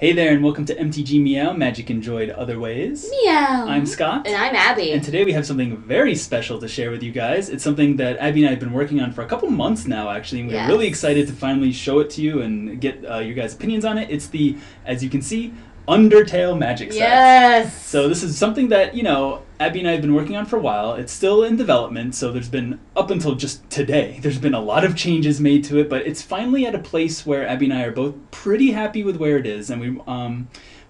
Hey there, and welcome to MTG Meow, Magic Enjoyed Other Ways. Meow! I'm Scott. And I'm Abbey. And today we have something very special to share with you guys. It's something that Abbey and I have been working on for a couple months now, actually, and we're really excited to finally show it to you and get your guys' opinions on it. It's the, as you can see, Undertale magic set. Yes! So this is something that, Abbey and I have been working on for a while. It's still in development, so there's been, up until just today, there's been a lot of changes made to it, but it's finally at a place where Abbey and I are both pretty happy with where it is, and we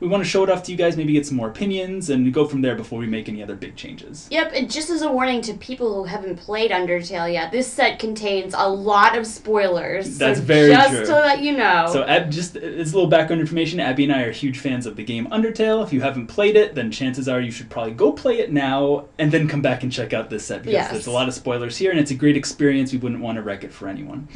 want to show it off to you guys, maybe get some more opinions, and go from there before we make any other big changes. Yep, and just as a warning to people who haven't played Undertale yet, this set contains a lot of spoilers. That's very true. Just to let you know. So just as a little background information, Abbey and I are huge fans of the game Undertale. If you haven't played it, then chances are you should probably go play it now, and then come back and check out this set, because there's a lot of spoilers here, and it's a great experience. We wouldn't want to wreck it for anyone.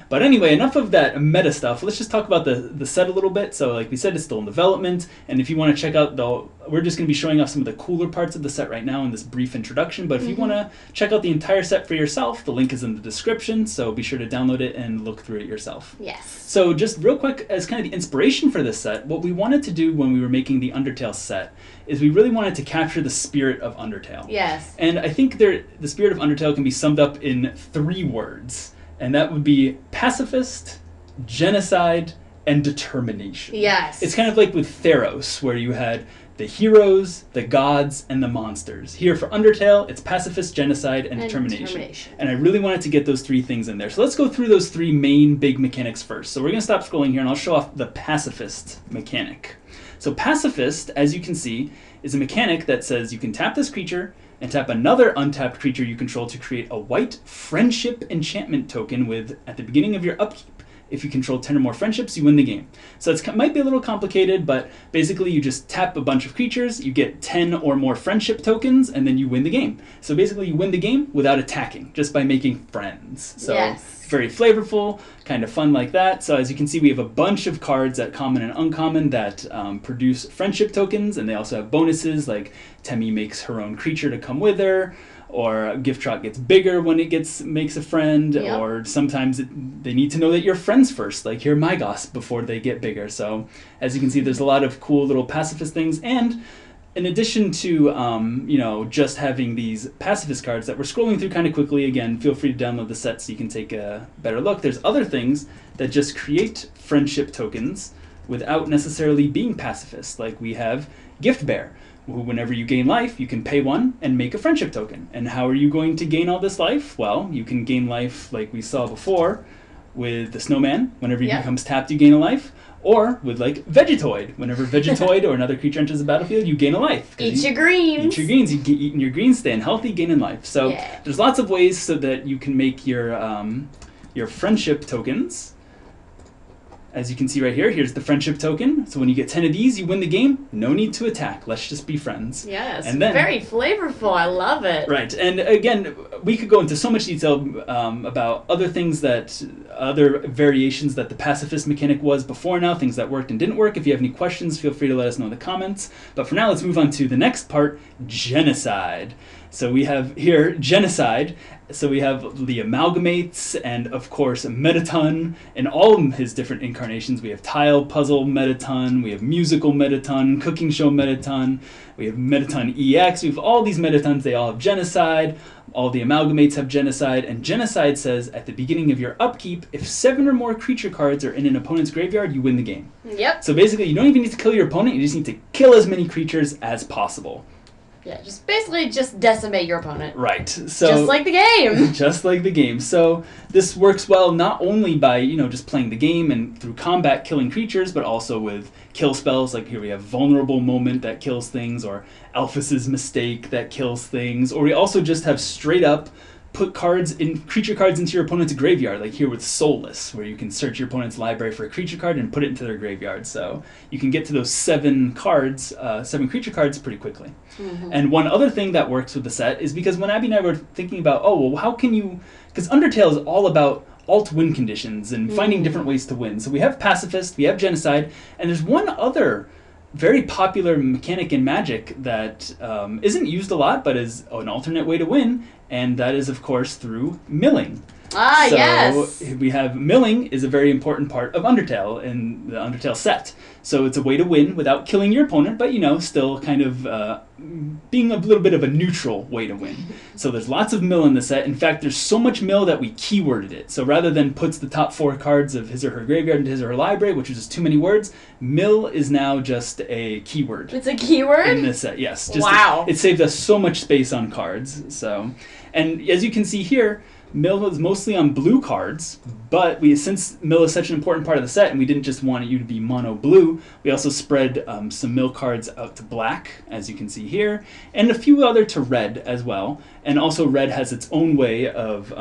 But anyway, enough of that meta stuff. Let's just talk about the set a little bit. So like we said, it's still in development, and if you want to check out we're just going to be showing off some of the cooler parts of the set right now in this brief introduction, but if you want to check out the entire set for yourself, the link is in the description, so be sure to download it and look through it yourself. Yes. So just real quick, as kind of the inspiration for this set, what we wanted to do when we were making the Undertale set is we really wanted to capture the spirit of Undertale. Yes. And I think the spirit of Undertale can be summed up in 3 words, and that would be pacifist, genocide, and determination. Yes. It's kind of like with Theros, where you had the heroes, the gods, and the monsters. Here for Undertale, it's pacifist, genocide, and determination. And I really wanted to get those 3 things in there. So let's go through those 3 main big mechanics first. So we're going to stop scrolling here, and I'll show off the Pacifist mechanic. So Pacifist, as you can see, is a mechanic that says you can tap this creature and tap another untapped creature you control to create a white friendship enchantment token with, at the beginning of your upkeep, if you control 10 or more friendships, you win the game. So it might be a little complicated, but basically you just tap a bunch of creatures, you get 10 or more friendship tokens, and then you win the game. So basically you win the game without attacking, just by making friends. So very flavorful, kind of fun like that. So as you can see, we have a bunch of cards at common and uncommon that produce friendship tokens, and they also have bonuses, like Temmie makes her own creature to come with her, or Gift Trot gets bigger when it makes a friend, or sometimes they need to know that you're friends first, like your Mygos, before they get bigger. So as you can see, there's a lot of cool little pacifist things, and in addition to just having these pacifist cards that we're scrolling through kind of quickly, again, feel free to download the set so you can take a better look. There's other things that just create friendship tokens without necessarily being pacifist, like we have Gift Bear, who, whenever you gain life, you can pay 1 and make a friendship token. And how are you going to gain all this life? Well, you can gain life like we saw before with the Snowman. Whenever he becomes tapped, you gain a life. Or with, like, Vegetoid. Whenever Vegetoid or another creature enters the battlefield, you gain a life. Eat your greens. Eat your greens. You get eating your greens, staying healthy, gaining life. So there's lots of ways so that you can make your friendship tokens. As you can see right here, here's the friendship token. So when you get 10 of these, you win the game. No need to attack. Let's just be friends. Yes, and then, very flavorful. I love it. Right, and again, we could go into so much detail about other things other variations that the pacifist mechanic was before now, things that worked and didn't work. If you have any questions, feel free to let us know in the comments. But for now, let's move on to the next part, genocide. So we have here genocide. So we have the amalgamates and, of course, Metaton in all his different incarnations. We have tile puzzle Metaton, we have musical Metaton, cooking show Metaton, we have Metaton EX. We have all these Metatons. They all have genocide. All the amalgamates have genocide. And genocide says at the beginning of your upkeep, if 7 or more creature cards are in an opponent's graveyard, you win the game. Yep. So basically, you don't even need to kill your opponent. You just need to kill as many creatures as possible. Yeah, basically decimate your opponent. Right. So just like the game. Just like the game. So this works well not only by, just playing the game and through combat killing creatures, but also with kill spells. Like here we have Vulnerable Moment that kills things, or Alphys's Mistake that kills things. Or we also just have straight up put creature cards into your opponent's graveyard, like here with Soulless, where you can search your opponent's library for a creature card and put it into their graveyard. So you can get to those 7 creature cards pretty quickly. And one other thing that works with the set is because when Abbey and I were thinking about, how can you, because Undertale is all about alt-win conditions and finding different ways to win. So we have Pacifist, we have Genocide, and there's one other very popular mechanic in Magic that isn't used a lot, but is an alternate way to win, and that is, of course, through milling. Ah, so yes. we have milling is a very important part of Undertale in the Undertale set. So it's a way to win without killing your opponent, but still kind of being a little bit of a neutral way to win. So there's lots of mill in the set. In fact, there's so much mill that we keyworded it. So rather than puts the top 4 cards of his or her graveyard into his or her library, which is just too many words, mill is now just a keyword. It's a keyword? In this set, yes. Wow. It saves us so much space on cards. So, and as you can see here, mill is mostly on blue cards, but since mill is such an important part of the set, and we didn't just want you to be mono blue, we also spread some mill cards out to black, as you can see here, and a few other to red as well. And also red has its own way of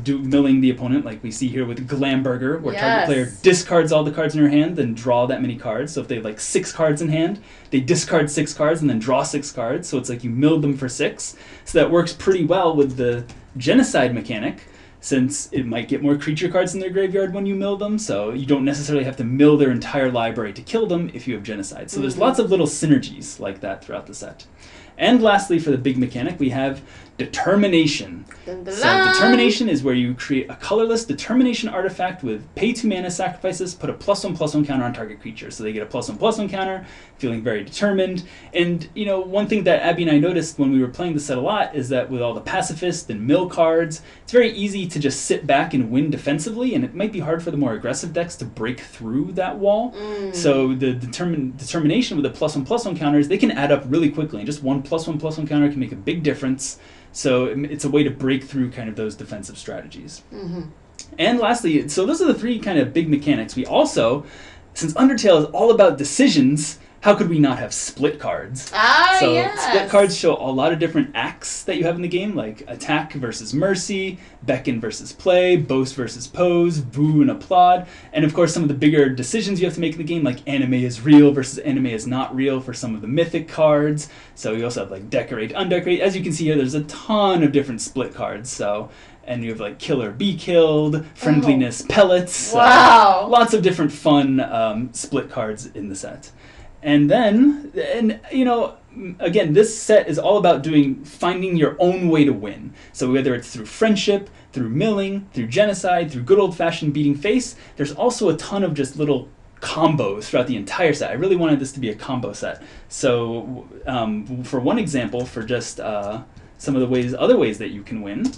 milling the opponent, like we see here with Glamburger, where target player discards all the cards in her hand, then draw that many cards. So if they have 6 cards in hand, they discard 6 cards and then draw 6 cards. So it's like you milled them for 6. So that works pretty well with the Genocide mechanic, since it might get more creature cards in their graveyard when you mill them, so you don't necessarily have to mill their entire library to kill them if you have Genocide. So there's lots of little synergies like that throughout the set. And lastly, for the big mechanic, we have Determination. Dun, dun, So dun. Determination is where you create a colorless Determination artifact with pay 2 mana sacrifices, put a +1/+1 counter on target creature. So they get a +1/+1 counter, feeling very determined. And, one thing that Abbey and I noticed when we were playing the set a lot is that with all the pacifist and mill cards, it's very easy to just sit back and win defensively, and it might be hard for the more aggressive decks to break through that wall. So the Determination with the +1/+1 counters, they can add up really quickly, and just one +1/+1 counter can make a big difference. So it's a way to break through kind of those defensive strategies. And lastly, so those are the 3 kind of big mechanics. We also, since Undertale is all about decisions, how could we not have split cards? So split cards show a lot of different acts that you have in the game, like attack versus mercy, beckon versus play, boast versus pose, boo and applaud, and of course some of the bigger decisions you have to make in the game, like anime is real versus anime is not real for some of the mythic cards. So you also have like decorate, undecorate. As you can see here, there's a ton of different split cards. So. And you have like kill or be killed, friendliness, pellets. Wow. Lots of different fun split cards in the set. And then, again, this set is all about finding your own way to win. So whether it's through friendship, through milling, through genocide, through good old-fashioned beating face, there's also a ton of just little combos throughout the entire set. I really wanted this to be a combo set. So for one example, for just some of the other ways that you can win,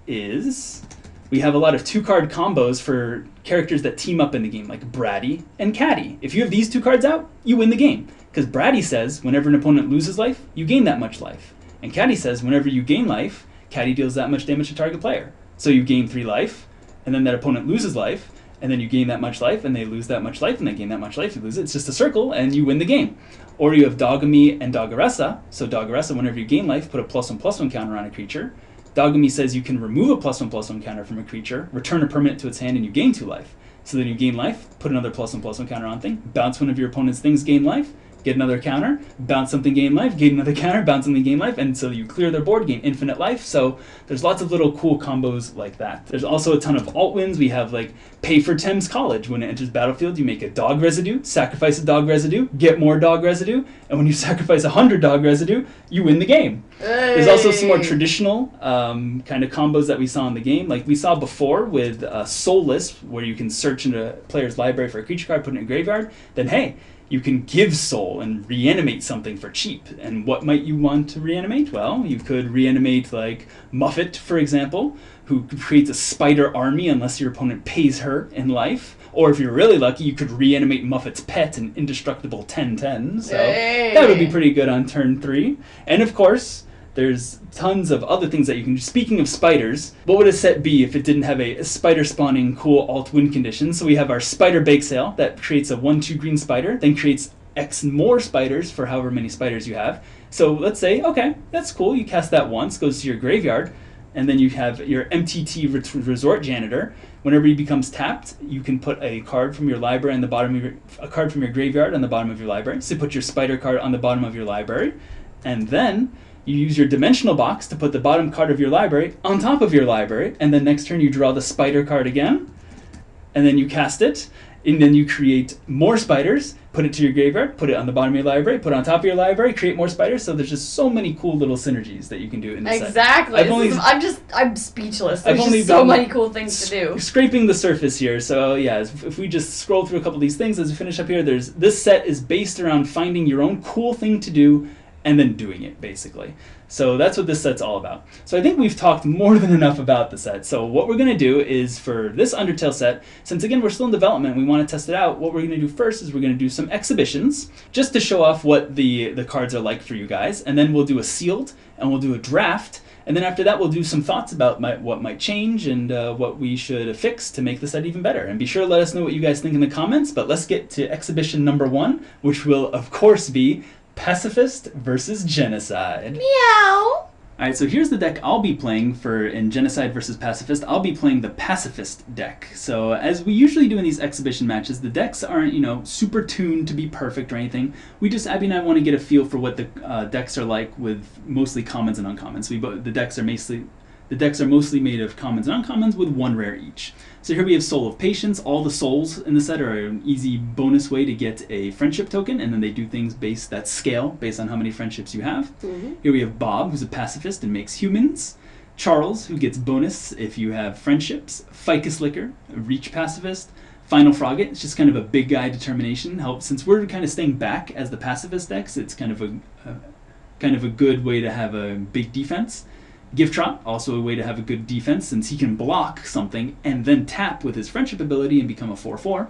is we have a lot of 2-card combos for characters that team up in the game, like Bratty and Caddy. If you have these 2 cards out, you win the game. Because Bratty says, whenever an opponent loses life, you gain that much life. And Caddy says, whenever you gain life, Caddy deals that much damage to target player. So you gain 3 life, and then that opponent loses life, and then you gain that much life, and they lose that much life, and they gain that much life, you lose it. It's just a circle, and you win the game. Or you have Dogami and Doggeressa. So Doggeressa, whenever you gain life, put a +1/+1 counter on a creature. Dogami says you can remove a +1/+1 counter from a creature, return a permanent to its hand, and you gain 2 life. So then you gain life, put another +1/+1 counter on thing, bounce one of your opponent's things, gain life, get another counter, bounce something, gain life, gain another counter, bounce something, gain life, and so you clear their board, gain infinite life. So there's lots of little cool combos like that. There's also a ton of alt wins. We have like pay for Thames College. When it enters battlefield, you make a dog residue, sacrifice a dog residue, get more dog residue, and when you sacrifice 100 dog residue, you win the game. Hey. There's also some more traditional kind of combos that we saw in the game, like we saw before with Soulless, where you can search into a player's library for a creature card, put it in a graveyard. Then hey, you can give soul and reanimate something for cheap. And what might you want to reanimate? Well, you could reanimate like Muffet, for example, who creates a spider army unless your opponent pays her in life. Or if you're really lucky, you could reanimate Muffet's pet, an indestructible 10/10. So that would be pretty good on turn 3. And of course, there's tons of other things that you can do. Speaking of spiders, what would a set be if it didn't have a spider spawning cool alt win condition? So we have our spider bake sale that creates a 1/2 green spider, then creates X more spiders for however many spiders you have. So let's say, okay, that's cool. You cast that once, goes to your graveyard, and then you have your MTT Resort Janitor. Whenever he becomes tapped, you can put a card from your library on the bottom of a card from your graveyard on the bottom of your library. So put your spider card on the bottom of your library, and then you use your dimensional box to put the bottom card of your library on top of your library, and then next turn you draw the spider card again, and then you cast it, And then you create more spiders, put it to your graveyard, put it on the bottom of your library, put it on top of your library, create more spiders. So there's just so many cool little synergies that you can do in this Exactly. set. I'm speechless. There's just so many cool things to do. Scraping the surface here. So yeah, if we just scroll through a couple of these things as we finish up here, this set is based around finding your own cool thing to do and then doing it, basically. So that's what this set's all about. So I think we've talked more than enough about the set. So what we're going to do is, for this Undertale set, since again we're still in development, we want to test it out, what we're going to do first is we're going to do some exhibitions, just to show off what the cards are like for you guys, and then we'll do a sealed, and we'll do a draft, and then after that we'll do some thoughts about what might change and what we should fix to make the set even better. And be sure to let us know what you guys think in the comments, but let's get to exhibition number 1, which will of course be Pacifist versus Genocide. Meow! Alright, so here's the deck I'll be playing in Genocide versus Pacifist. I'll be playing the Pacifist deck. So as we usually do in these exhibition matches, the decks aren't, super tuned to be perfect or anything. Abby and I want to get a feel for what the decks are like with mostly commons and uncommons. The decks are mostly made of commons and uncommons with 1 rare each. So here we have Soul of Patience. All the souls in the set are an easy bonus way to get a friendship token, and then they do things that scale based on how many friendships you have. Mm-hmm. Here we have Bob, who's a pacifist and makes humans. Charles, who gets bonus if you have friendships. Ficus Liquor, a reach pacifist. Final Frogget, it's just kind of a big guy determination. Since we're kind of staying back as the pacifist decks, it's kind of a good way to have a big defense. Gift Trot, also a way to have a good defense since he can block something and then tap with his friendship ability and become a 4/4.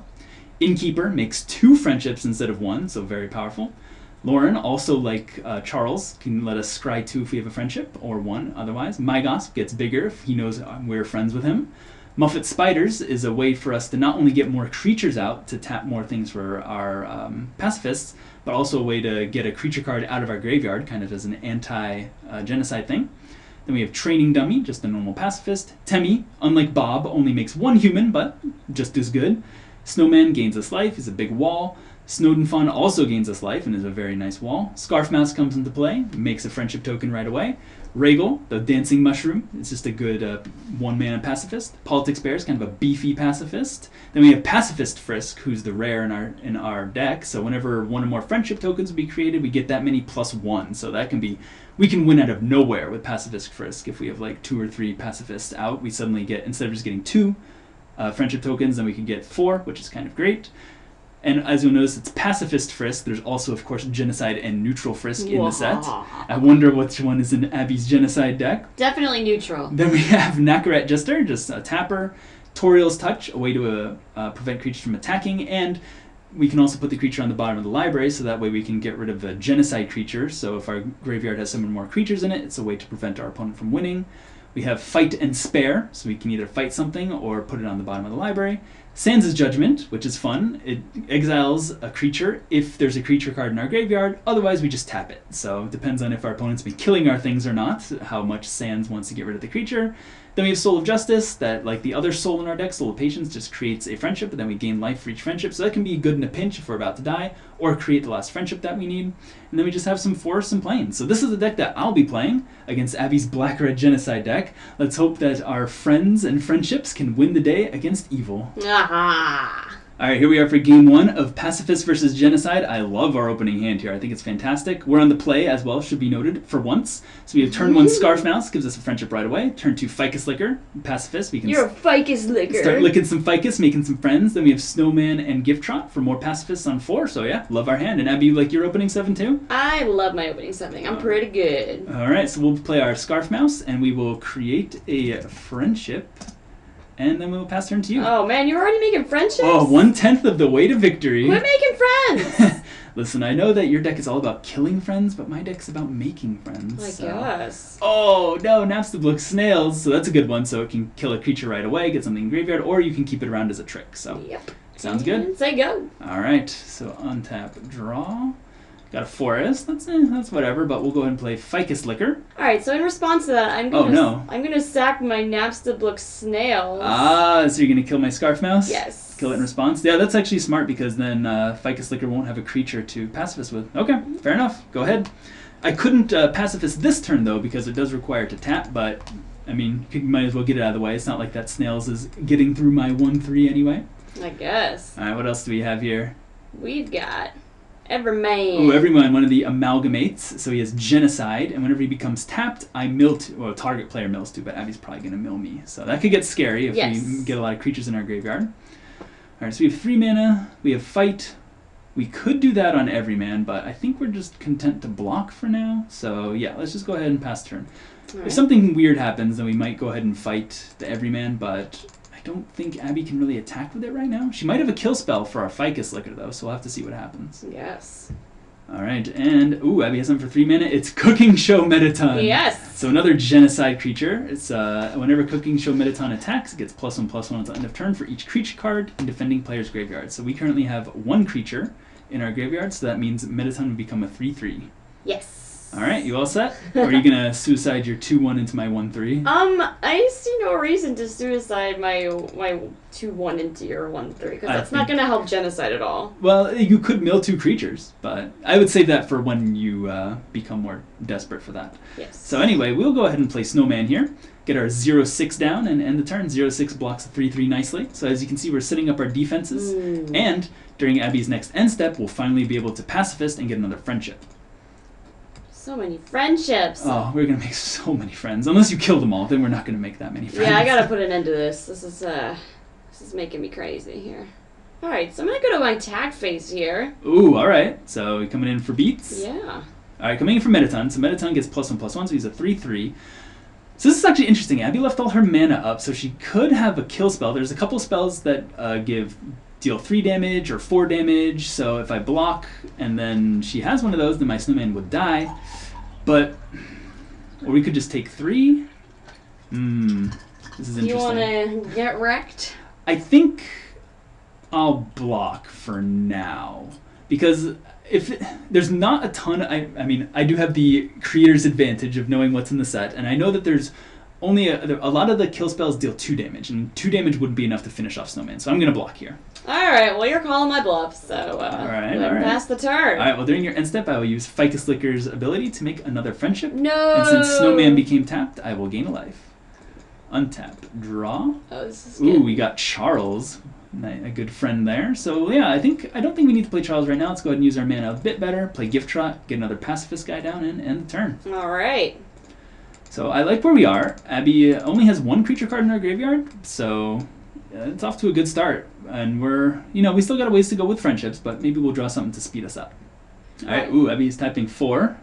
Innkeeper makes 2 friendships instead of 1, so very powerful. Lauren, also like Charles, can let us scry 2 if we have a friendship, or 1 otherwise. Mygosp gets bigger if he knows we're friends with him. Muffet Spiders is a way for us to not only get more creatures out to tap more things for our pacifists, but also a way to get a creature card out of our graveyard, kind of as an anti-genocide thing. Then we have Training Dummy, just a normal pacifist. Temmie, unlike Bob, only makes 1 human, but just as good. Snowman gains us life, is a big wall. Snowden Fun also gains us life and is a very nice wall. Scarf Mouse comes into play, makes a friendship token right away. Rhaegal, the dancing mushroom, is just a good 1-mana pacifist. Politics Bear is kind of a beefy pacifist. Then we have Pacifist Frisk, who's the rare in our deck. So whenever 1 or more friendship tokens will be created, we get that many +1. So that we can win out of nowhere with Pacifist Frisk. If we have like 2 or 3 pacifists out, we suddenly get, instead of just getting 2 friendship tokens, then we can get 4, which is kind of great. And as you'll notice, it's Pacifist Frisk. There's also, of course, Genocide and Neutral Frisk in the set. I wonder which one is in Abby's Genocide deck. Definitely neutral. Then we have Nakarat Jester, just a tapper. Toriel's Touch, a way to prevent creatures from attacking. And we can also put the creature on the bottom of the library, so that way we can get rid of a Genocide creature. So if our graveyard has some more creatures in it, it's a way to prevent our opponent from winning. We have Fight and Spare, so we can either fight something or put it on the bottom of the library. Sans' Judgment, which is fun. It exiles a creature if there's a creature card in our graveyard. Otherwise, we just tap it. So it depends on if our opponent's been killing our things or not, how much Sans wants to get rid of the creature. Then we have Soul of Justice, that, like the other soul in our deck, Soul of Patience, just creates a friendship, but then we gain life for each friendship. So that can be good in a pinch if we're about to die, or create the last friendship that we need. And then we just have some forests and plains. So this is the deck that I'll be playing against Abby's Black-Red Genocide deck. Let's hope that our friends and friendships can win the day against evil. Aha! Alright, here we are for game 1 of Pacifist versus Genocide. I love our opening hand here. I think it's fantastic. We're on the play as well, should be noted, for once. So we have turn 1 Scarf Mouse, gives us a friendship right away. Turn 2 Ficus Liquor, Pacifist. You're a Ficus Liquor. Start licking some Ficus, making some friends. Then we have Snowman and Gift Trot for more Pacifists on 4. So yeah, love our hand. And Abby, you like your opening 7 too? I love my opening 7. I'm pretty good. Alright, so we'll play our Scarf Mouse, and we will create a friendship. And then we'll pass turn to you. Oh man, you're already making friendships? Oh, 1/10 of the way to victory. Quit making friends! Listen, I know that your deck is all about killing friends, but my deck's about making friends. I guess. Oh, no, Napstablook Snails. So that's a good one, so it can kill a creature right away, get something in graveyard, or you can keep it around as a trick. So, yep. Sounds good? Say go. Alright, so untap, draw. Got a forest. That's whatever, but we'll go ahead and play Ficus Liquor. Alright, so in response to that, I'm gonna sack my Napstablook Snails. Ah, so you're gonna kill my Scarf Mouse? Yes. Kill it in response? Yeah, that's actually smart, because then Ficus Liquor won't have a creature to pacifist with. Okay, fair enough. Go ahead. I couldn't pacifist this turn, though, because it does require to tap, but, I mean, you might as well get it out of the way. It's not like that Snails is getting through my 1/3 anyway. I guess. All right, what else do we have here? We've got Everyman. Oh, Everyman, one of the amalgamates. So he has Genocide, and whenever he becomes tapped, I mill two. Well, target player mills two, but Abby's probably going to mill me. So that could get scary if we get a lot of creatures in our graveyard. All right, so we have 3 mana. We have Fight. We could do that on Everyman, but I think we're just content to block for now. So yeah, let's just go ahead and pass turn. Right. If something weird happens, then we might go ahead and fight the Everyman, but I don't think Abbey can really attack with it right now. She might have a kill spell for our Ficus Licker, though, so we'll have to see what happens. Yes. All right, and Abby has something for 3 mana. It's Cooking Show Metaton. Yes. So another Genocide creature. It's whenever Cooking Show Metaton attacks, it gets +1/+1 until end of turn for each creature card in defending player's graveyard. So we currently have 1 creature in our graveyard, so that means Metaton would become a 3/3. Yes. All right, you all set? Or are you gonna suicide your 2/1 into my 1/3? I see no reason to suicide my 2/1 into your 1/3 because that's not gonna help Genocide at all. Well, you could mill 2 creatures, but I would save that for when you become more desperate for that. Yes. So anyway, we'll go ahead and play Snowman here. Get our 0/6 down and end the turn. 0/6 blocks the 3/3 nicely. So as you can see, we're setting up our defenses, and during Abby's next end step, we'll finally be able to Pacifist and get another friendship. So many friendships. Oh, we're gonna make so many friends. Unless you kill them all, then we're not gonna make that many friends. Yeah, I gotta put an end to this. This is making me crazy here. All right, so I'm gonna go to my attack phase here. Ooh, all right. So coming in for beats. Yeah. All right, coming in for Metaton. So Metaton gets +1/+1, so he's a 3/3. So this is actually interesting. Abby left all her mana up, so she could have a kill spell. There's a couple spells that deal 3 damage or 4 damage, so if I block and then she has one of those, then my Snowman would die. But, or we could just take 3. This is interesting. You want to get wrecked? I think I'll block for now, because there's not a ton. I mean, I do have the creator's advantage of knowing what's in the set, and I know that there's only a lot of the kill spells deal 2 damage, and 2 damage wouldn't be enough to finish off Snowman, so I'm going to block here. Alright, well you're calling my bluff, so all right. pass the turn. Alright, well during your end step, I will use Ficus Licker's ability to make another friendship. No! And since Snowman became tapped, I will gain a life. Untap, draw. Oh, this is good. Ooh, we got Charles, a good friend there. So yeah, I don't think we need to play Charles right now. Let's go ahead and use our mana a bit better, play Gift Trot, get another Pacifist guy down, and end the turn. Alright. So I like where we are. Abby only has 1 creature card in our graveyard, so it's off to a good start. And we still got a ways to go with friendships, but maybe we'll draw something to speed us up. All right, Abby's typing 4.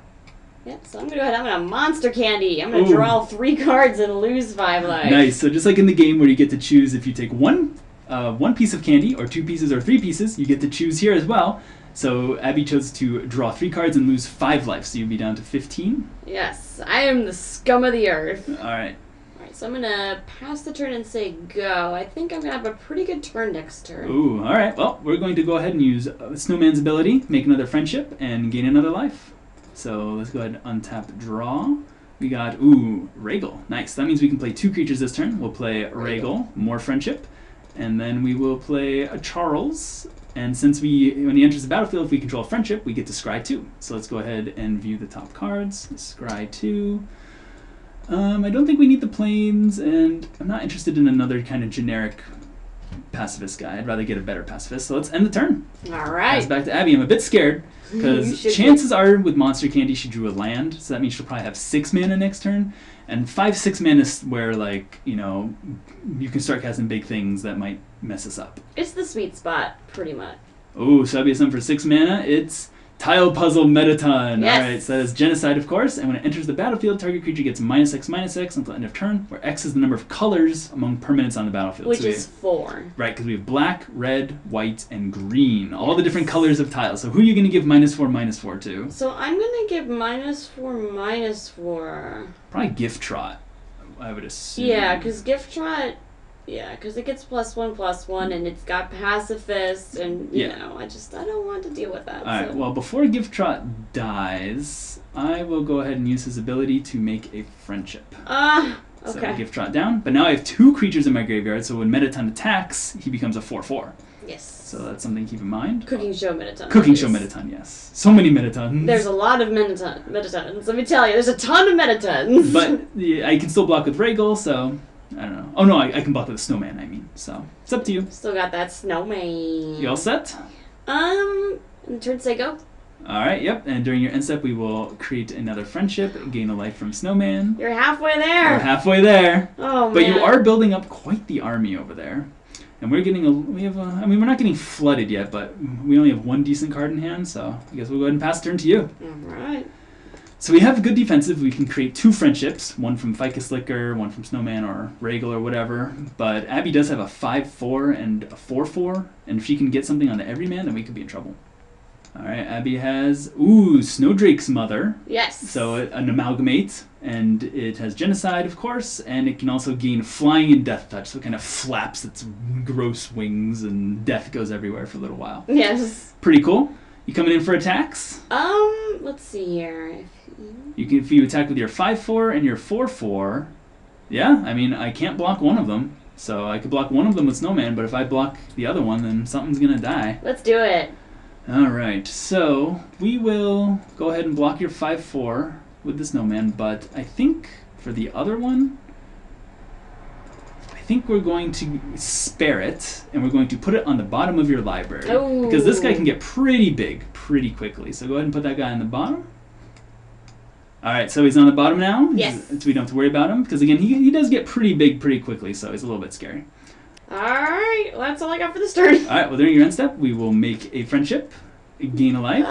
Yep, so I'm going to go ahead, I'm going to Monster Candy. I'm going to draw 3 cards and lose 5 life. Nice, so just like in the game where you get to choose if you take one piece of candy, or 2 pieces, or 3 pieces, you get to choose here as well. So Abbey chose to draw 3 cards and lose 5 life, so you'd be down to 15. Yes, I am the scum of the earth. All right. So I'm going to pass the turn and say go. I think I'm going to have a pretty good turn next turn. Ooh, all right. Well, we're going to go ahead and use Snowman's ability, make another friendship, and gain another life. So let's go ahead and untap draw. We got, Regal. Nice. That means we can play 2 creatures this turn. We'll play Regal, more friendship, and then we will play a Charles. And since when he enters the battlefield, if we control friendship, we get to scry 2. So let's go ahead and view the top cards. Scry 2. I don't think we need the planes, and I'm not interested in another kind of generic pacifist guy. I'd rather get a better pacifist. So let's end the turn. All right. Pass back to Abby. I'm a bit scared because chances are with Monster Candy she drew a land, so that means she'll probably have 6 mana next turn. And 5/6 mana is where you can start casting big things that might mess us up. It's the sweet spot, pretty much. Oh, so Abby has something for 6 mana. It's Tile Puzzle Metaton. Yes. Alright, so that is Genocide, of course, and when it enters the battlefield, target creature gets -X/-X until end of turn, where X is the number of colors among permanents on the battlefield. Which is 4. Right, because we have black, red, white, and green. All the different colors of tiles. So who are you going to give -4/-4 to? So I'm going to give -4/-4. Probably Gift Trot, I would assume. Yeah, because Gift Trot... Yeah, because it gets +1/+1, and it's got Pacifist, and, I don't want to deal with that. Alright, well, before Gift Trot dies, I will go ahead and use his ability to make a friendship. Okay. So Gift Trot down, but now I have 2 creatures in my graveyard, so when Metaton attacks, he becomes a 4/4. Yes. So that's something to keep in mind. Cooking Show Metaton. Cooking Show Metaton, yes. So many Metatons. There's a lot of Metatons, let me tell you. There's a ton of Metatons. But I can still block with Regal, so... I don't know. Oh, no, I can block with a snowman, I mean. So, it's up to you. Still got that snowman. You all set? And turn say go. Alright, yep. And during your end step, we will create another friendship, gain a life from snowman. You're halfway there. We're halfway there. Oh, but man. you are building up quite the army over there. And we're getting I mean, we're not getting flooded yet, but we only have one decent card in hand, so I guess we'll go ahead and pass turn to you. Alright. So we have good defensive. We can create 2 friendships, one from Ficus Licker, one from Snowman or Regal or whatever. But Abbey does have a 5/4 and a 4/4, and if she can get something on the Everyman, then we could be in trouble. Alright, Abbey has, Snowdrake's Mother. Yes. So an amalgamate, and it has Genocide, of course, and it can also gain Flying and Death Touch, so it kind of flaps its gross wings, and death goes everywhere for a little while. Yes. Pretty cool. You coming in for attacks? Let's see here. If you attack with your 5/4 and your 4/4, yeah, I mean, I can't block one of them, so I could block one of them with Snowman, but if I block the other one, then something's gonna die. Let's do it. Alright, so we will go ahead and block your 5/4 with the Snowman, but I think for the other one, I think we're going to spare it, and we're going to put it on the bottom of your library. Ooh. Because this guy can get pretty big pretty quickly. So go ahead and put that guy on the bottom. Alright, so he's on the bottom now? Yes. So we don't have to worry about him, because again, he does get pretty big pretty quickly, so he's a little bit scary. Alright, well, that's all I got for the start. Alright, well during your end step, we will make a friendship, gain a life,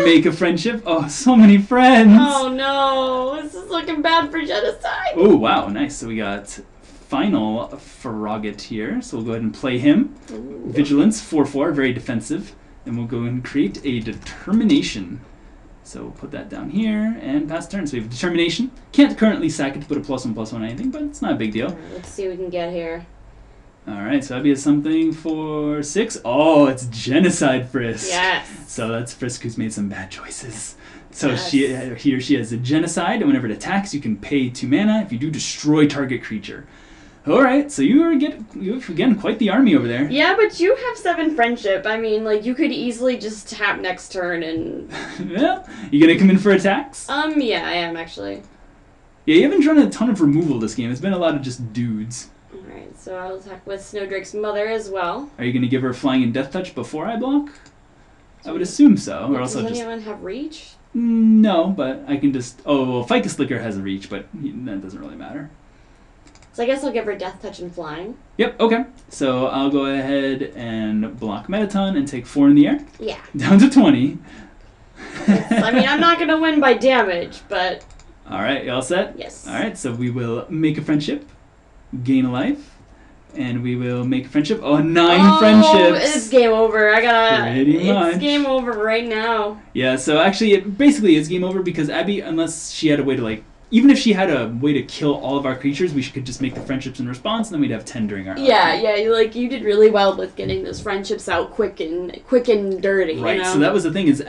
make a friendship. Oh, so many friends! Oh no, this is looking bad for Genocide. Oh, wow, nice. So we got Final Farragut here, so we'll go ahead and play him. Ooh. Vigilance, 4/4, very defensive. And we'll go and create a Determination. So we'll put that down here and pass turn. So we have Determination. Can't currently sack it to put a +1/+1 anything, but it's not a big deal. Right, let's see what we can get here. Alright, so Abbey has something for 6. Oh, it's Genocide Frisk. Yes. So that's Frisk who's made some bad choices. So Yes. he or she has a Genocide, and whenever it attacks, you can pay 2 mana. If you do, destroy target creature. Alright, so you have, again, quite the army over there. Yeah, but you have 7 friendship. I mean, like, you could easily just tap next turn and... Yeah. You gonna come in for attacks? Yeah, I am, actually. Yeah, you haven't drawn a ton of removal this game. It's been a lot of just dudes. Alright, so I'll attack with Snowdrake's Mother as well. Are you gonna give her Flying and Death Touch before I block? I would assume so. Or else Does I'll just... anyone have reach? No, but I can just... Oh, well, Ficus Licker has a reach, but that doesn't really matter. So I guess I'll give her Death Touch and Flying. Yep, okay. So I'll go ahead and block Metaton and take 4 in the air. Yeah. Down to 20. I mean, I'm not going to win by damage, but... Alright, you all set? Yes. Alright, so we will make a friendship, gain a life, and we will make a friendship. Oh, 9 friendships! It's game over. Pretty much. It's game over right now. Yeah, so actually, it basically is game over because Abbey, unless she had a way to, like, even if she had a way to kill all of our creatures, we could just make the friendships in response, and then we'd have 10 during our Yeah, you did really well with getting those friendships out quick and dirty. Right, you know? so that was the thing is,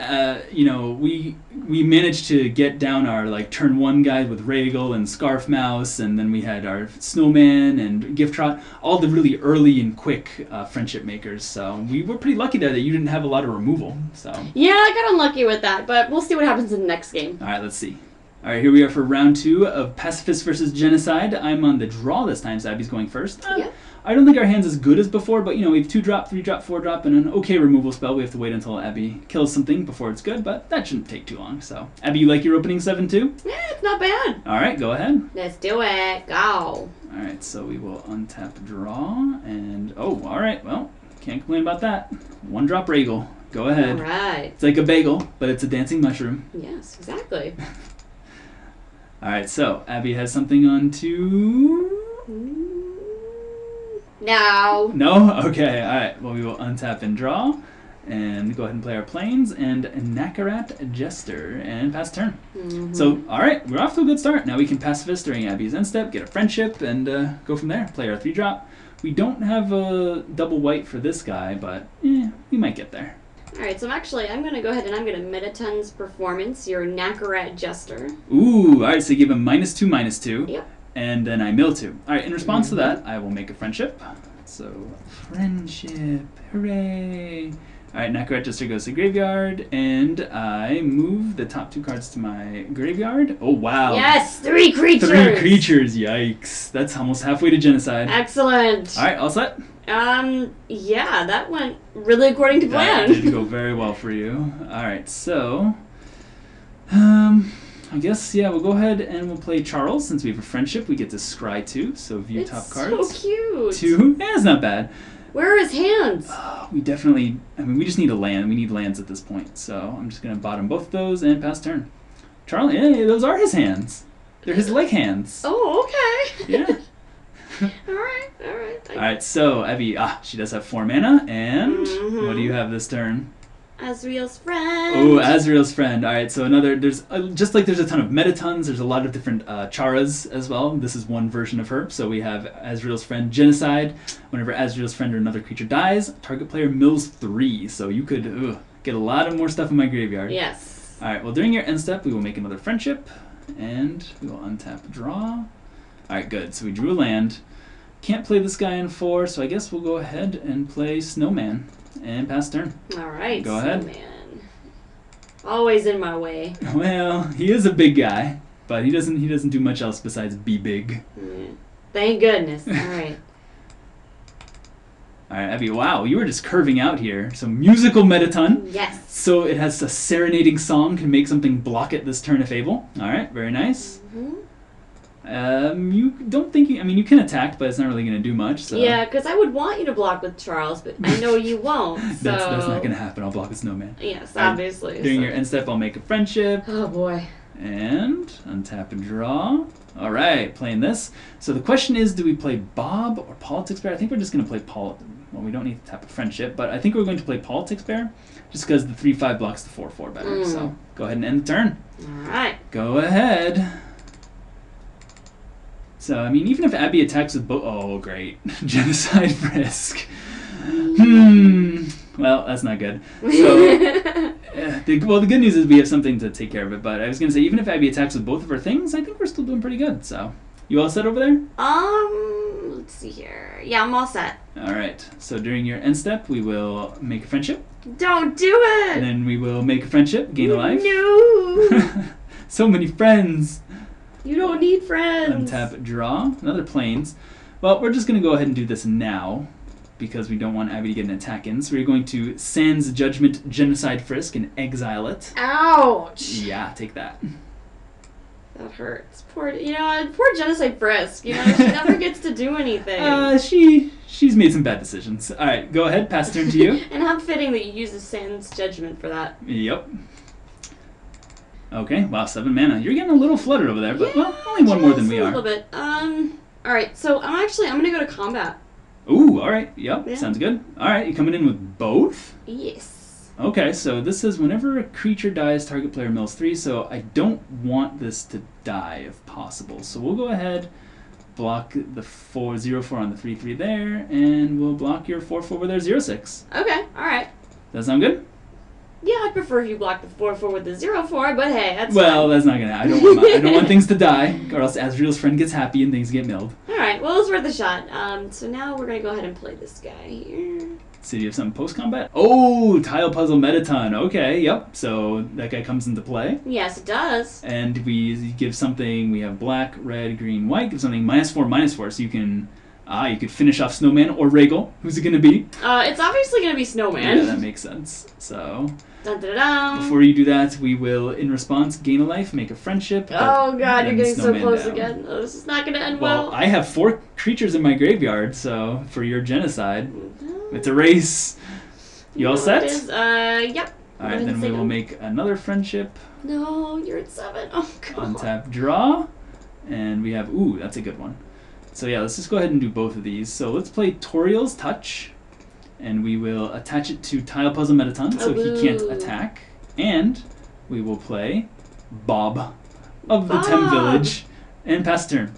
we managed to get down our, like, turn 1 guys with Regal and Scarf Mouse, and then we had our Snowman and Gift Trot, all the really early and quick friendship makers, so we were pretty lucky there that you didn't have a lot of removal, so. Yeah, I got unlucky with that, but we'll see what happens in the next game. Alright, let's see. Alright, here we are for round 2 of Pacifist versus Genocide. I'm on the draw this time, so Abby's going first. Yeah. I don't think our hand's as good as before, but, we have 2-drop, 3-drop, 4-drop, and an okay removal spell. We have to wait until Abby kills something before it's good, but that shouldn't take too long, so. Abby, you like your opening 7-2? Yeah, it's not bad. Alright, go ahead. Let's do it. Go. Alright, so we will untap draw, and, alright, well, can't complain about that. 1-drop Regal. Go ahead. Alright. It's like a bagel, but it's a dancing mushroom. Yes, exactly. Alright, so Abby has something on to... No. No? Okay, alright. Well, we will untap and draw, and go ahead and play our planes, and Nakarat Jester, and pass turn. Mm-hmm. So, alright, we're off to a good start. Now we can Pacifist during Abby's end step, get a friendship, and go from there. Play our 3-drop. We don't have a double white for this guy, but we might get there. Alright, so I'm going to go ahead and I'm going to Metaton's Performance, your Nakarat Jester. Ooh, alright, so you give him -2/-2. Yep. And then I mill 2. Alright, in response to that, I will make a friendship. So, friendship, hooray! Alright, Knack Register goes to graveyard, and I move the top 2 cards to my graveyard. Oh, wow. Yes, 3 creatures! 3 creatures, yikes. That's almost halfway to genocide. Excellent. Alright, all set? Yeah, that went really according to plan. That did go very well for you. Alright, so... I guess, yeah, we'll go ahead and we'll play Charles. Since we have a friendship, we get to scry 2, so view it's top cards. So cute. 2? Yeah, it's not bad. Where are his hands? We definitely, we just need a land. We need lands at this point. So I'm just going to bottom both of those and pass turn. Charlie, yeah, those are his hands. They're his leg hands. Oh, okay. Yeah. Alright. Alright, so Abbey, she does have 4 mana. And what do you have this turn? Azrael's friend. Oh, Azrael's friend. Alright, so there's just like there's a ton of metatons, there's a lot of different charas as well. This is one version of her. So we have Azrael's friend, Genocide. Whenever Azrael's friend or another creature dies, target player mills 3. So you could get a lot of more stuff in my graveyard. Yes. Alright, well during your end step, we will make another friendship. And we will untap draw. Alright, good. So we drew a land. Can't play this guy in 4, so I guess we'll go ahead and play Snowman. And pass turn. Alright, go ahead. Snowman. Always in my way. Well, he is a big guy, but he doesn't do much else besides be big. Thank goodness. Alright. Alright, Abbey, wow, you were just curving out here. So musical metaton. Yes. So it has a serenading song, can make something block it this turn if able. Alright, very nice. You don't think you can attack, but it's not really going to do much. So. Yeah, because I would want you to block with Charles, but I know you won't. So that's not going to happen. I'll block with Snowman. Yes, obviously. During your end step, I'll make a friendship. Oh boy. And untap and draw. All right, playing this. So the question is, do we play Bob or Politics Bear? I think we're just going to play Well, we don't need to tap a friendship, but I think we're going to play Politics Bear, just because the 3/5 blocks the 4/4 better. So go ahead and end the turn. All right. Go ahead. So, even if Abbey attacks with both... Oh, great. Genocide risk. Well, that's not good. So, the good news is we have something to take care of it, but I was going to say, even if Abbey attacks with both of her things, I think we're still doing pretty good, so... You all set over there? Let's see here. Yeah, I'm all set. Alright, so during your end step, we will make a friendship. Don't do it! And then we will make a friendship, gain a life. No! So many friends! You don't need friends. Untap, draw. Another planes. Well, we're just going to go ahead and do this now because we don't want Abbey to get an attack in. So we're going to Sans Judgment, Genocide Frisk, and exile it. Ouch! Yeah, take that. That hurts. Poor Genocide Frisk. She never gets to do anything. She's made some bad decisions. All right, go ahead. Pass turn to you. And how fitting that you use the Sans Judgment for that. Yep. Okay, wow, 7 mana. You're getting a little fluttered over there, but yeah, only one more than we are. A little bit. Alright, so I'm gonna go to combat. Ooh, alright, yep, sounds good. Alright, you coming in with both? Yes. Okay, so this says whenever a creature dies, target player mills 3, so I don't want this to die if possible. So we'll go ahead, block the 4/0/4 on the 3/3 there, and we'll block your 4/4 with their 0/6. Okay, alright. Does that sound good? Yeah, I'd prefer if you block the 4/4 with the 0/4, but hey, that's well, fine. That's not gonna. I don't want things to die, or else Azrael's friend gets happy and things get milled. All right, well, it's worth a shot. So now we're gonna go ahead and play this guy here. So you have something post combat? Oh, tile puzzle metaton. Okay, yep. So that guy comes into play. Yes, it does. And we give something. We have black, red, green, white. Give something -4/-4, so you can. You could finish off Snowman or Regal. Who's it gonna be? It's obviously gonna be Snowman. Yeah, that makes sense. So. Dun, dun, dun. Before you do that, we will, in response, gain a life, make a friendship. Oh god, you're getting so close down. again. Oh, this is not going to end well. Well, I have 4 creatures in my graveyard, so for your genocide, it's a race. You all set? It is. Yep. Alright, then we will make another friendship. No, you're at 7. Oh god. Untap, draw, and we have, ooh, that's a good one. So yeah, let's just go ahead and do both of these. So let's play Toriel's Touch. And we will attach it to Tile Puzzle Metaton, so he can't attack. And we will play Bob of the Tem Village and pass turn.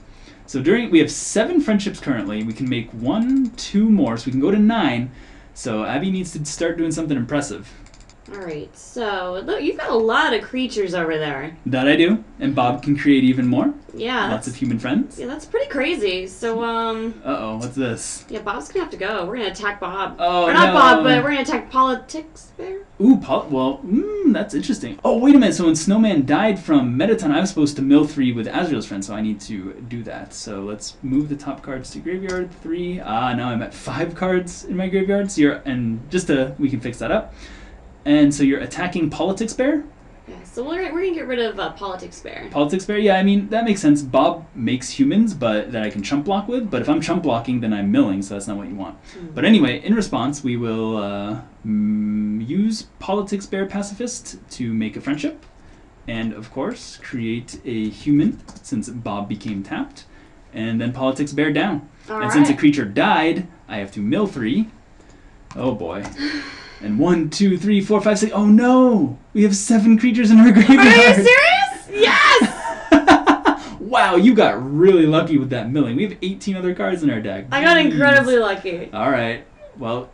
So we have 7 friendships currently. We can make 1, 2 more, so we can go to 9. So Abbey needs to start doing something impressive. Alright, so look, you've got a lot of creatures over there. That I do. And Bob can create even more. Yeah. Lots of human friends. Yeah, that's pretty crazy. So, Uh-oh, what's this? Yeah, Bob's gonna have to go. We're gonna attack Bob. Oh, or not no. Bob, but we're gonna attack Politics Bear. Ooh, that's interesting. Oh, wait a minute. So when Snowman died from Metaton, I was supposed to mill 3 with Azrael's friend, so I need to do that. So let's move the top cards to graveyard 3. Now I'm at 5 cards in my graveyard. So we can fix that up. And so you're attacking Politics Bear? Yeah, so we're going to get rid of Politics Bear. Politics Bear? Yeah, I mean, that makes sense. Bob makes humans that I can chump block with, but if I'm chump blocking, then I'm milling, so that's not what you want. But anyway, in response, we will use Politics Bear Pacifist to make a friendship. And, of course, create a human, since Bob became tapped. And then Politics Bear down. And since a creature died, I have to mill 3. Oh, boy. And 1, 2, 3, 4, 5, 6. Oh no! We have 7 creatures in our graveyard. Are you serious? Yes! Wow, you got really lucky with that milling. We have 18 other cards in our deck. I got incredibly lucky. All right. Well,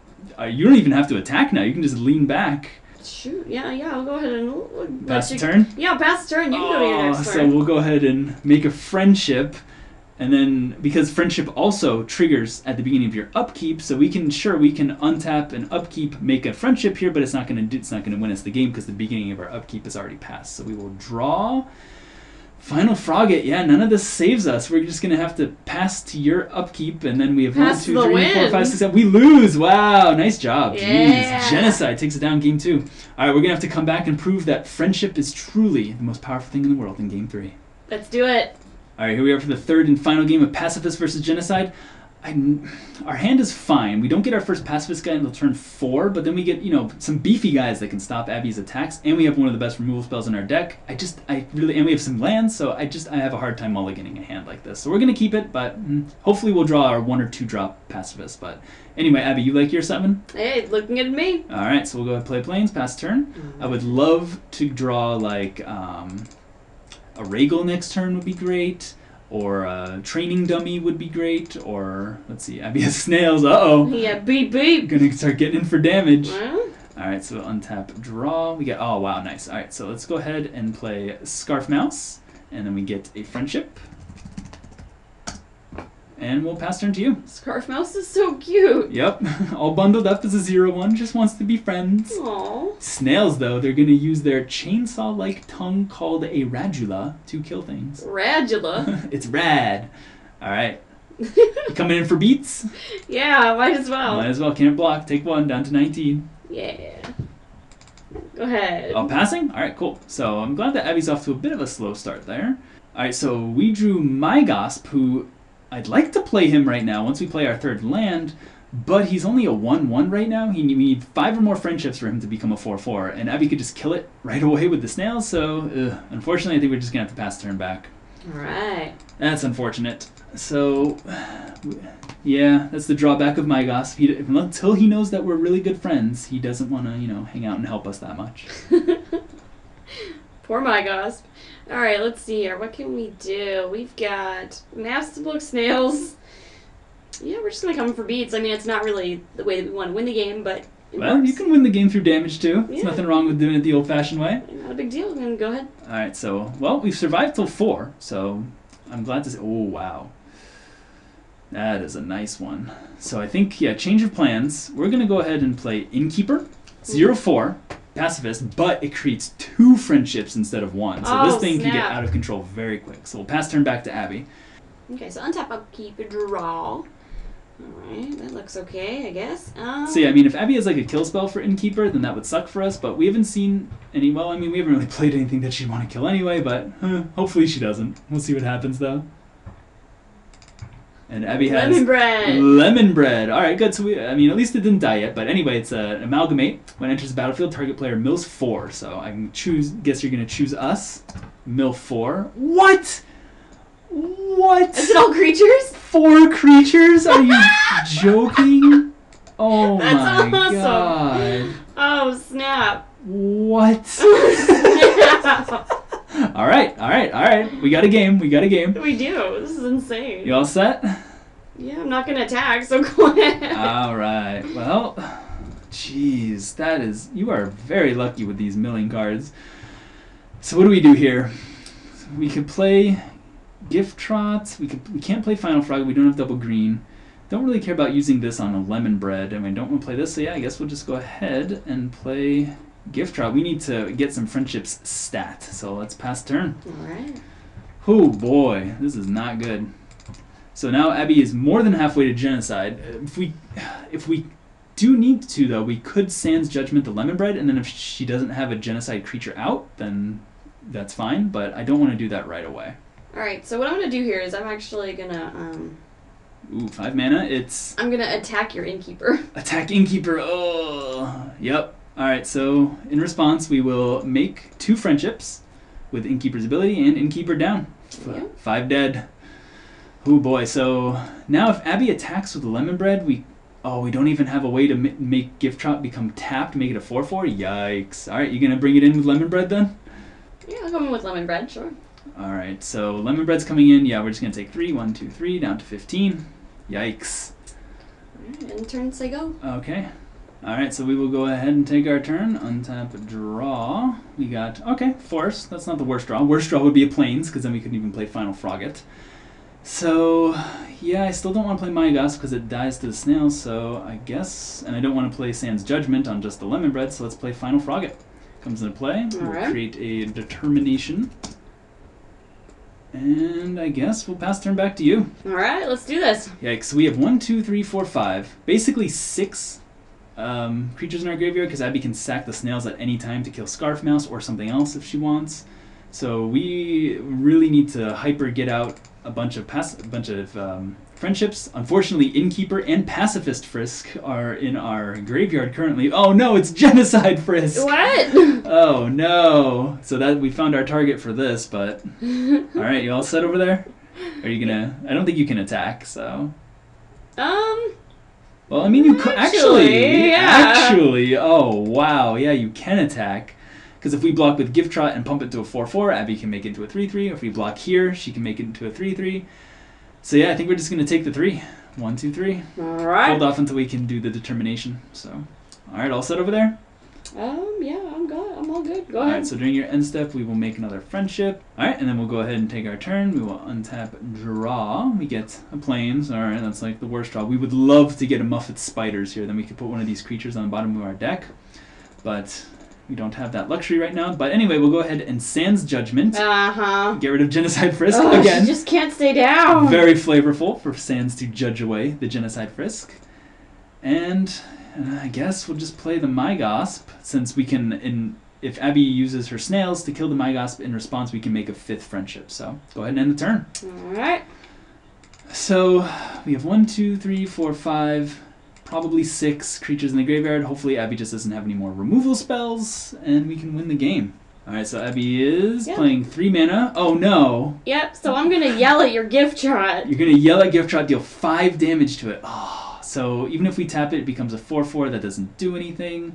you don't even have to attack now. You can just lean back. Shoot. Yeah. I'll go ahead and pass the turn. Yeah, pass the turn. You can go to your next turn. So we'll go ahead and make a friendship. And then, because friendship also triggers at the beginning of your upkeep, so we can untap and upkeep, make a friendship here, but it's not going to win us the game because the beginning of our upkeep is already passed. So we will draw Final Frogget. Yeah, none of this saves us. We're just going to have to pass to your upkeep, and then we have 1, 2, 3, 4, 5, 6, 7. We lose. Wow, nice job. Yeah. Jeez. Genocide takes it down game 2. All right, we're going to have to come back and prove that friendship is truly the most powerful thing in the world in game 3. Let's do it. All right, here we are for the third and final game of Pacifist versus Genocide. Our hand is fine. We don't get our first Pacifist guy until turn 4, but then we get, some beefy guys that can stop Abbey's attacks, and we have one of the best removal spells in our deck. And we have some lands, so I have a hard time mulliganing a hand like this. So we're going to keep it, but hopefully we'll draw our 1 or 2 drop Pacifist. But anyway, Abbey, you like your 7? Hey, looking at me. All right, so we'll go ahead and play Plains, pass turn. I would love to draw, a Regal next turn would be great, or a Training Dummy would be great, or, let's see, Abbey has Snails, uh-oh. Yeah, beep, beep. Gonna start getting in for damage. Well. Alright, so untap, draw, we get, oh wow, nice. Alright, so let's go ahead and play Scarf Mouse, and then we get a friendship. And we'll pass turn to you. Scarf Mouse is so cute. Yep, all bundled up as a 0/1, just wants to be friends. Aww. Snails, though, they're going to use their chainsaw-like tongue called a radula to kill things. Radula? It's rad. All right. You coming in for beats? Yeah, might as well. Might as well. Can't block. Take 1, down to 19. Yeah. Go ahead. Oh, passing? All right, cool. So I'm glad that Abbey's off to a bit of a slow start there. All right, so we drew Mygosp, who I'd like to play him right now once we play our 3rd land, but he's only a 1/1 right now. We need 5 or more friendships for him to become a 4/4, and Abbey could just kill it right away with the snails, so unfortunately I think we're just going to have to pass turn back. Alright. That's unfortunate. So, yeah, that's the drawback of Mygosp. Until he knows that we're really good friends, he doesn't want to, hang out and help us that much. Poor Mygosp. Alright, let's see here. What can we do? We've got Mastibook Snails. Yeah, we're just going to come for beats. I mean, it's not really the way that we want to win the game, but it works. You can win the game through damage, too. Yeah. There's nothing wrong with doing it the old-fashioned way. Not a big deal. Then go ahead. Alright, so, we've survived till 4, so I'm glad to say, oh, wow. That is a nice one. So I think, change of plans. We're going to go ahead and play Innkeeper, 0/4. Pacifist, but it creates 2 friendships instead of 1. So this thing can get out of control very quick. So we'll pass turn back to Abbey. Okay, so untap, upkeep, draw. Alright, that looks okay, I guess. So yeah, I mean, if Abbey has like a kill spell for Innkeeper, then that would suck for us, but we haven't seen any, we haven't really played anything that she'd want to kill anyway, but hopefully she doesn't. We'll see what happens though. And Abbey has Lemon Bread. Lemon Bread. All right, good. So at least it didn't die yet. But anyway, it's an amalgamate. When it enters the battlefield, target player mills 4. So I can choose. Guess you're gonna choose us. Mill 4. What? What? Is it all creatures? 4 creatures? Are you joking? Oh That's my awesome. god. Oh snap. What? Snap. All right. We got a game. We do. This is insane. You all set? Yeah, I'm not gonna attack, so go ahead. All right. Well, Jeez, that is... You are very lucky with these milling cards. So what do we do here? We could play Gift Trot. We can't play Final Frog. We don't have double green. Don't really care about using this on a lemon bread. I mean, don't want to play this. So yeah, I guess we'll just go ahead and play Gift Trot. We need to get some friendships stat. So let's pass turn. All right. Oh boy, this is not good. So now Abbey is more than halfway to Genocide. If we do need to, though, we could Sans Judgment the lemon bread, and then if she doesn't have a Genocide creature out, then that's fine. But I don't want to do that right away. All right. So what I'm gonna do here is I'm actually gonna Ooh, 5 mana. I'm gonna attack your Innkeeper. Attack Innkeeper. Oh, yep. All right. So in response, we will make 2 friendships with Innkeeper's ability and Innkeeper down. Yep. 5 dead. Oh boy. So now if Abbey attacks with the lemon bread, we don't even have a way to make Gift Trot become tapped, make it a 4/4. Yikes. All right, you gonna bring it in with lemon bread then? Yeah, I'll go in with lemon bread. Sure. All right. So lemon bread's coming in. Yeah, we're just gonna take 3. 1, 2, 3 down to 15. Yikes. Alright, and turn say go. Okay. Alright, so we will go ahead and take our turn. Untap, draw. We got, okay, Force. That's not the worst draw. Worst draw would be a Plains, because then we couldn't even play Final Frogget. So, yeah, I still don't want to play Mygas because it dies to the snail, so I guess, and I don't want to play Sans Judgment on just the lemon bread, so let's play Final Frogget. Comes into play. We'll create a Determination. And I guess we'll pass turn back to you. All right, let's do this. Yikes. We have 1, 2, 3, 4, 5. Basically 6 creatures in our graveyard because Abbey can sack the snails at any time to kill Scarf Mouse or something else if she wants. So we really need to hyper get out a bunch of friendships. Unfortunately, Innkeeper and Pacifist Frisk are in our graveyard currently. Oh no, it's Genocide Frisk! What? Oh no! So that we found our target for this, but... Alright, you all set over there? Are you gonna... I don't think you can attack, so... Well, I mean, you could... Actually, oh wow, yeah, you can attack. Because if we block with Gift Trot and pump it to a 4/4, Abbey can make it into a 3/3. If we block here, she can make it into a 3/3. So yeah, I think we're just going to take the 3. 1, 2, 3. All right. Hold off until we can do the Determination. So, all right, all set over there? Yeah, I'm good. I'm all good. Go All ahead. right, so during your end step, we will make another friendship. All right, and then we'll go ahead and take our turn. We will untap, draw. We get a Plains. All right, that's like the worst draw. We would love to get a Muffet Spiders here. Then we could put one of these creatures on the bottom of our deck. But... we don't have that luxury right now. But anyway, we'll go ahead and Sans Judgment. Get rid of Genocide Frisk again. She just can't stay down. Very flavorful for Sans to judge away the Genocide Frisk. And I guess we'll just play the Mygasp, since we can, if Abbey uses her snails to kill the Mygasp in response, we can make a 5th friendship. So go ahead and end the turn. Alright. So we have 1, 2, 3, 4, 5... probably 6 creatures in the graveyard. Hopefully Abbey just doesn't have any more removal spells, and we can win the game. Alright, so Abbey is playing 3 mana. Oh no! Yep, so I'm going to yell at your Gift Trot. You're going to yell at Gift Trot, deal 5 damage to it. Oh, so even if we tap it, it becomes a 4/4 that doesn't do anything.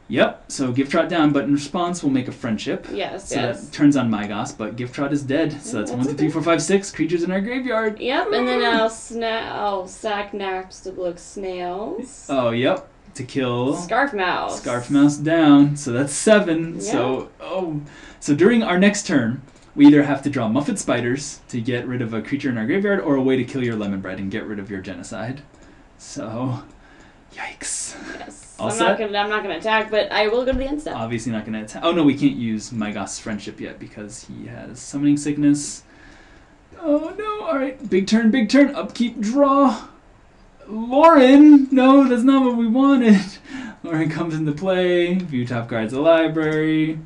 Yep, so Gift Trot down, but in response, we'll make a friendship. Yes, so that turns on Mygas, but Gift Trot is dead. So that's 1, 2, 3, 4, 5, 6 creatures in our graveyard. Yep, and then I'll sack Narcissistic Snails. Oh, yep, to kill... Scarf Mouse. Scarf Mouse down, so that's 7. Yep. So during our next turn, we either have to draw Muffet Spiders to get rid of a creature in our graveyard, or a way to kill your Lemon Bread and get rid of your Genocide. So, yikes. Yes. All I'm set? not gonna attack, but I will go to the end step. Obviously not gonna attack. Oh no, we can't use Mygas' Friendship yet because he has Summoning Sickness. Oh no! All right, big turn, upkeep, draw. Lauren, no, that's not what we wanted. Lauren comes into play. View top cards of the library,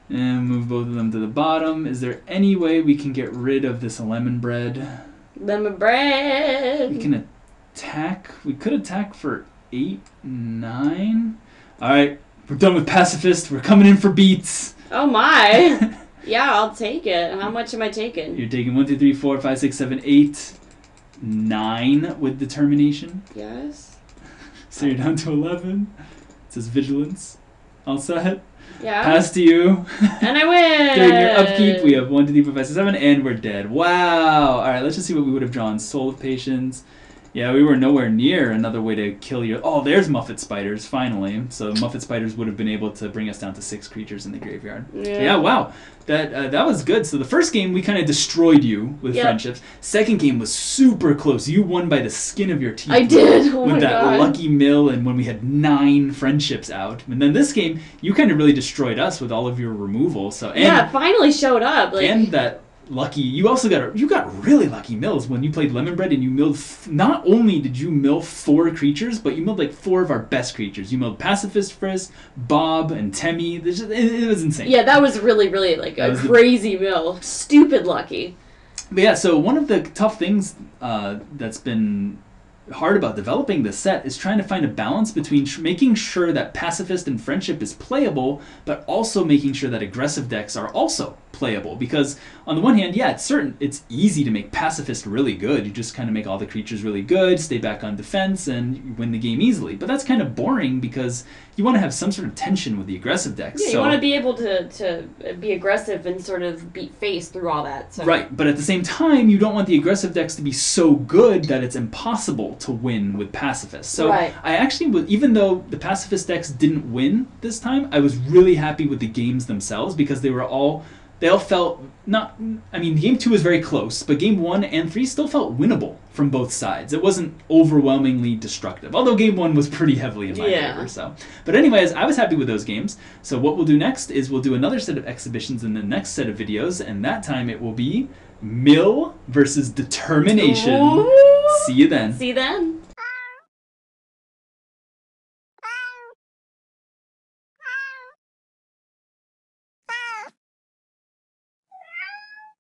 and move both of them to the bottom. Is there any way we can get rid of this Lemon Bread? Lemon Bread. We can attack. We could attack for 8, 9. All right, we're done with Pacifist. We're coming in for beats. Oh my. Yeah, I'll take it. How much am I taking? You're taking 1, 2, 3, 4, 5, 6, 7, 8, 9 with Determination. Yes. So you're down to 11. It says Vigilance. All set. Yeah. Pass to you. And I win. During your upkeep, we have 1, 2, 3, 4, 5, 6, 7, and we're dead. Wow. All right, let's just see what we would have drawn. Soul of Patience. Yeah, we were nowhere near another way to kill your... Oh, there's Muffet Spiders, finally. So Muffet Spiders would have been able to bring us down to 6 creatures in the graveyard. Yeah, so yeah, wow. That was good. So the first game, we kind of destroyed you with friendships. Second game was super close. You won by the skin of your teeth. I did. Oh with my that God. lucky mill and when we had 9 friendships out. And then this game, you kind of really destroyed us with all of your removal. So it finally showed up. And that... lucky. You also got really lucky mills when you played Lemon Bread and you milled. Not only did you mill 4 creatures, but you milled like 4 of our best creatures. You milled Pacifist Frisk, Bob, and Temmie. It was insane. Yeah, that was really, really like a crazy mill. Stupid lucky. But yeah, so one of the tough things that's been hard about developing this set is trying to find a balance between making sure that Pacifist and Friendship is playable, but also making sure that aggressive decks are also playable. Because on the one hand, yeah, it's easy to make Pacifist really good. You just kind of make all the creatures really good, stay back on defense, and you win the game easily. But that's kind of boring because you want to have some sort of tension with the aggressive decks. Yeah, you want to be able to be aggressive and sort of beat face through all that. So. Right, but at the same time, you don't want the aggressive decks to be so good that it's impossible to win with Pacifists. So I actually, even though the Pacifist decks didn't win this time, I was really happy with the games themselves because they all felt not... I mean, Game 2 was very close, but Game 1 and 3 still felt winnable from both sides. It wasn't overwhelmingly destructive, although Game 1 was pretty heavily in my favor. So. But anyways, I was happy with those games. So what we'll do next is we'll do another set of exhibitions in the next set of videos, and that time it will be Mill versus Determination. Ooh. See you then. See you then.